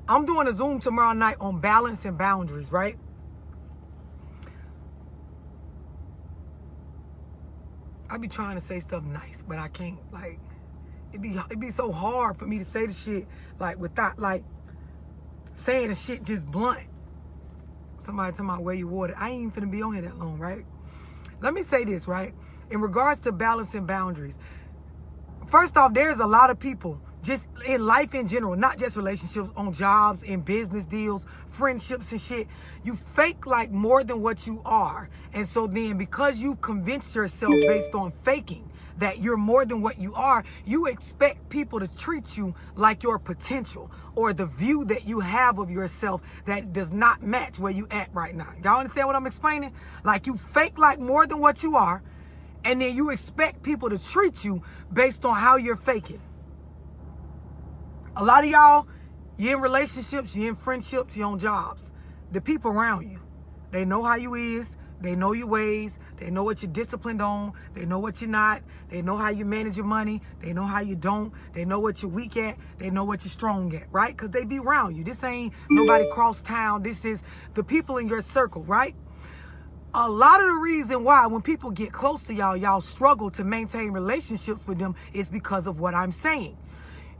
I'm doing a Zoom tomorrow night on balance and boundaries, right? I be trying to say stuff nice, but I can't. Like, it be so hard for me to say the shit, like, without, like, saying the shit just blunt. Somebody talking about where you water. I ain't even finna be on here that long, right? Let me say this, right? In regards to balance and boundaries, first off, there's a lot of people just in life in general, not just relationships, on jobs, in business deals, friendships and shit. You fake like more than what you are. And so then because you convince yourself based on faking that you're more than what you are, you expect people to treat you like your potential or the view that you have of yourself that does not match where you at right now. Y'all understand what I'm explaining? Like, you fake like more than what you are, and then you expect people to treat you based on how you're faking. A lot of y'all, you're in relationships, you're in friendships, you're on jobs. The people around you, they know how you is, they know your ways, they know what you're disciplined on, they know what you're not, they know how you manage your money, they know how you don't, they know what you're weak at, they know what you're strong at, right? Because they be around you. This ain't nobody cross town, this is the people in your circle, right? A lot of the reason why when people get close to y'all, y'all struggle to maintain relationships with them is because of what I'm saying.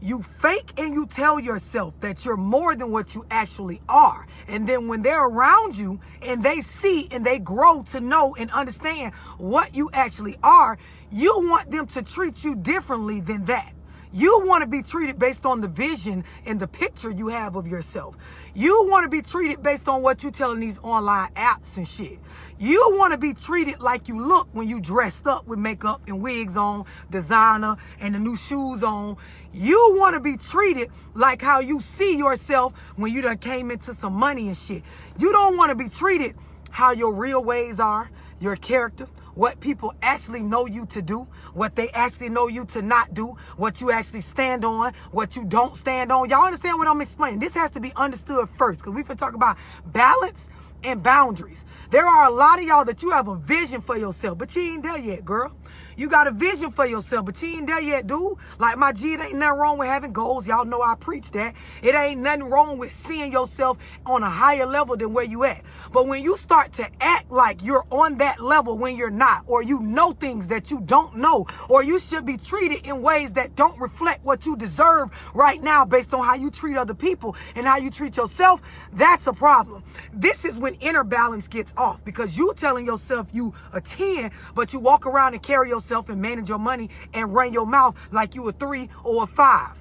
You fake and you tell yourself that you're more than what you actually are. And then when they're around you and they see and they grow to know and understand what you actually are, you want them to treat you differently than that. You want to be treated based on the vision and the picture you have of yourself. You want to be treated based on what you telling these online apps and shit. You want to be treated like you look when you dressed up with makeup and wigs on, designer, and the new shoes on. You want to be treated like how you see yourself when you done came into some money and shit. You don't want to be treated how your real ways are, your character, what people actually know you to do, what they actually know you to not do, what you actually stand on, what you don't stand on. Y'all understand what I'm explaining? This has to be understood first, because we finna talk about balance and boundaries. There are a lot of y'all that you have a vision for yourself, but you ain't there yet, girl. You got a vision for yourself, but you ain't there yet, dude. Like my G, it ain't nothing wrong with having goals. Y'all know I preach that. It ain't nothing wrong with seeing yourself on a higher level than where you at. But when you start to act like you're on that level when you're not, or you know things that you don't know, or you should be treated in ways that don't reflect what you deserve right now based on how you treat other people and how you treat yourself, that's a problem. This is when inner balance gets off, because you telling yourself you a 10, but you walk around and carry yourself and manage your money and run your mouth like you a 3 or a 5.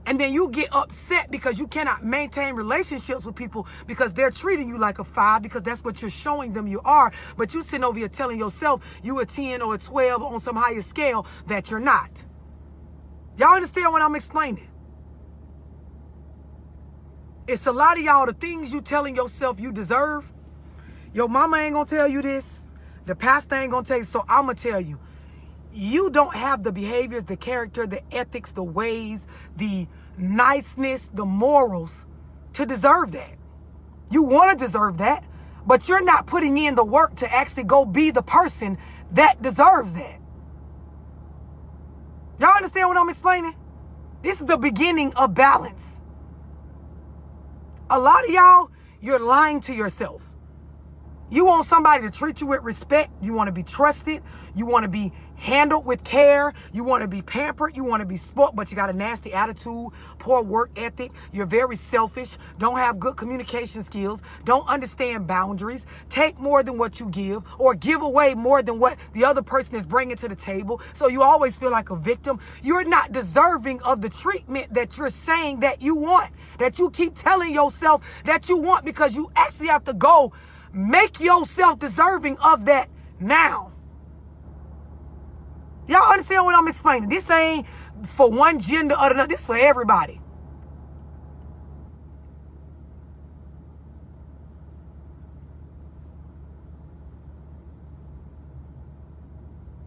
And then you get upset because you cannot maintain relationships with people because they're treating you like a 5, because that's what you're showing them you are. But you sitting over here telling yourself you a 10 or a 12 on some higher scale that you're not. Y'all understand what I'm explaining? It's a lot of y'all, the things you telling yourself you deserve. Your mama ain't gonna tell you this. The pastor ain't gonna tell you, so I'm gonna tell you. You don't have the behaviors, the character, the ethics, the ways, the niceness, the morals to deserve that. You want to deserve that, but you're not putting in the work to actually go be the person that deserves that. Y'all understand what I'm explaining? This is the beginning of balance. A lot of y'all, you're lying to yourself. You want somebody to treat you with respect. You want to be trusted. You want to be handled with care. You want to be pampered. You want to be spoiled, but you got a nasty attitude, poor work ethic. You're very selfish. Don't have good communication skills. Don't understand boundaries. Take more than what you give, or give away more than what the other person is bringing to the table. So you always feel like a victim. You're not deserving of the treatment that you're saying that you want, that you keep telling yourself that you want, because you actually have to go make yourself deserving of that now. Y'all understand what I'm explaining? This ain't for one gender or another. This for everybody.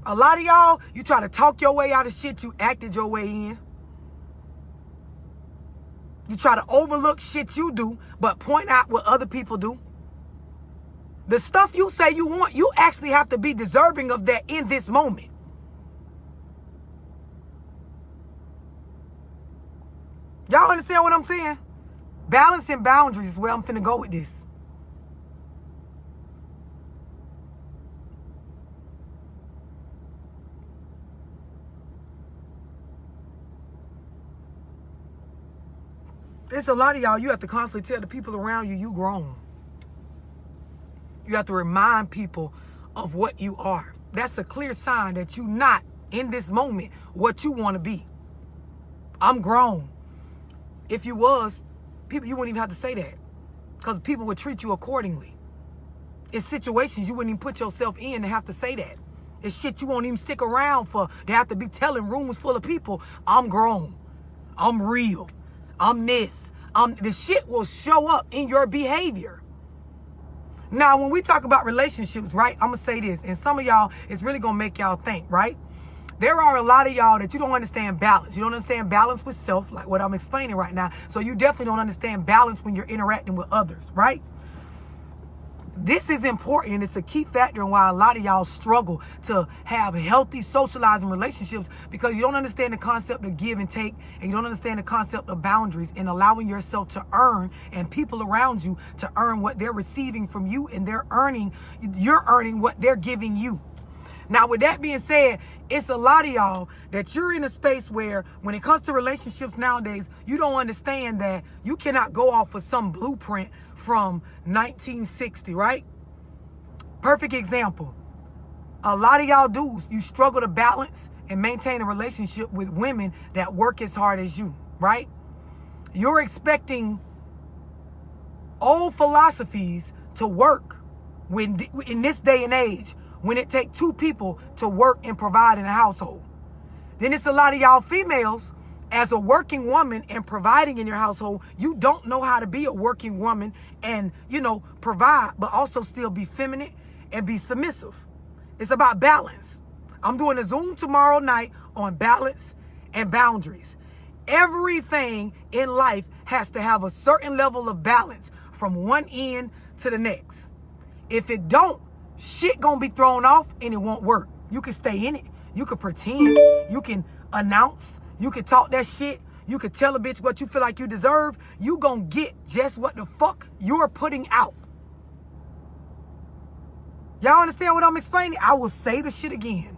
A lot of y'all, you try to talk your way out of shit you acted your way in. You try to overlook shit you do, but point out what other people do. The stuff you say you want, you actually have to be deserving of that in this moment. Y'all understand what I'm saying? Balance and boundaries is where I'm finna go with this. There's a lot of y'all, you have to constantly tell the people around you, you grown. You have to remind people of what you are. That's a clear sign that you're not, in this moment, what you want to be. I'm grown. If you was, people, you wouldn't even have to say that. Because people would treat you accordingly. It's situations you wouldn't even put yourself in to have to say that. It's shit you won't even stick around for. They have to be telling rooms full of people, I'm grown. I'm real. I'm this. The shit will show up in your behavior. Now, when we talk about relationships, right, I'm going to say this, and some of y'all, it's really going to make y'all think, right? There are a lot of y'all that you don't understand balance. You don't understand balance with self, like what I'm explaining right now. So you definitely don't understand balance when you're interacting with others, right? This is important, and it's a key factor in why a lot of y'all struggle to have healthy socializing relationships, because you don't understand the concept of give and take, and you don't understand the concept of boundaries and allowing yourself to earn, and people around you to earn what they're receiving from you, and you're earning what they're giving you. Now, with that being said, it's a lot of y'all that you're in a space where when it comes to relationships nowadays, you don't understand that you cannot go off of some blueprint from 1960, right? Perfect example. A lot of y'all dudes, you struggle to balance and maintain a relationship with women that work as hard as you, right? You're expecting old philosophies to work when in this day and age, when it takes two people to work and provide in a household. Then it's a lot of y'all females, as a working woman and providing in your household, you don't know how to be a working woman and, provide, but also still be feminine and be submissive. It's about balance. I'm doing a Zoom tomorrow night on balance and boundaries. Everything in life has to have a certain level of balance from one end to the next. If it don't, shit gonna be thrown off and it won't work. You can stay in it. You can pretend. You can announce. You can talk that shit. You can tell a bitch what you feel like you deserve. You gonna get just what the fuck you're putting out. Y'all understand what I'm explaining? I will say the shit again.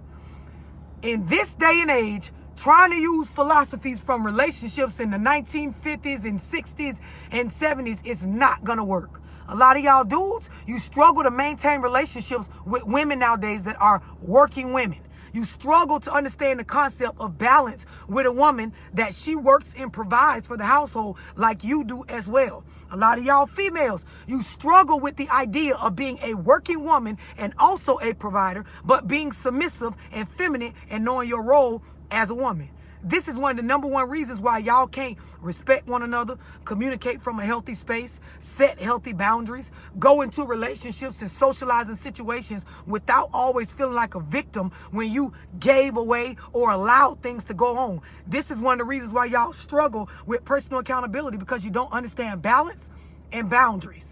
In this day and age, trying to use philosophies from relationships in the 1950s and 60s and 70s is not gonna work. A lot of y'all dudes, you struggle to maintain relationships with women nowadays that are working women. You struggle to understand the concept of balance with a woman that she works and provides for the household like you do as well. A lot of y'all females, you struggle with the idea of being a working woman and also a provider, but being submissive and feminine and knowing your role as a woman. This is one of the number one reasons why y'all can't respect one another, communicate from a healthy space, set healthy boundaries, go into relationships and socialize in situations without always feeling like a victim when you gave away or allowed things to go on. This is one of the reasons why y'all struggle with personal accountability, because you don't understand balance and boundaries.